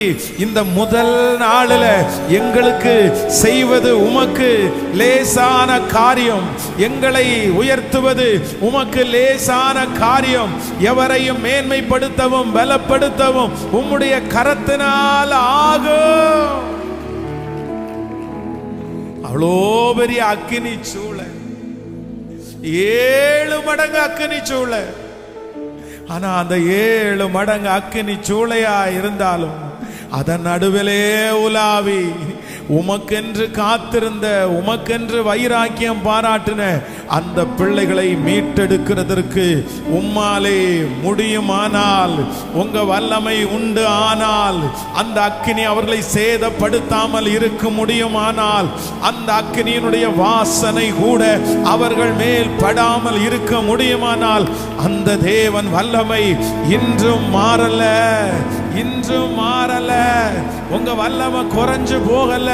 இந்த முதல் நாளில் எங்களுக்கு செய்வது உமக்கு லேசான காரியம். எங்களை உயர்த்துவது உமக்கு லேசான காரியம். எவரையும் மேன்மைப்படுத்தவும் பலப்படுத்தவும் உம்முடைய கரத்தினால் ஆகும். அவ்வளோ பெரிய அக்கினி சூளை, 7 மடங்கு அக்கினி சூளை. ஆனா அந்த 7 மடங்கு அக்கினி சூளையா இருந்தாலும் அதன் நடுவிலே உலாவி உமக்கென்று காத்திருந்த, உமக்கென்று வைராக்கியம் பாராட்டின அந்த பிள்ளைகளை மீட்டெடுக்கிறதற்கு உம்மாலே முடியுமானால், உங்க வல்லமை உண்டு ஆனால், அந்த அக்கினி அவர்களை சேதப்படுத்தாமல் இருக்க முடியுமானால், அந்த அக்கினியினுடைய வாசனை கூட அவர்கள் மேல் படாமல் இருக்க முடியுமானால், அந்த தேவன் வல்லமை இன்றும் மாறல, இன்றும் மாறல. உங்க வல்லமை குறைஞ்சு போகல.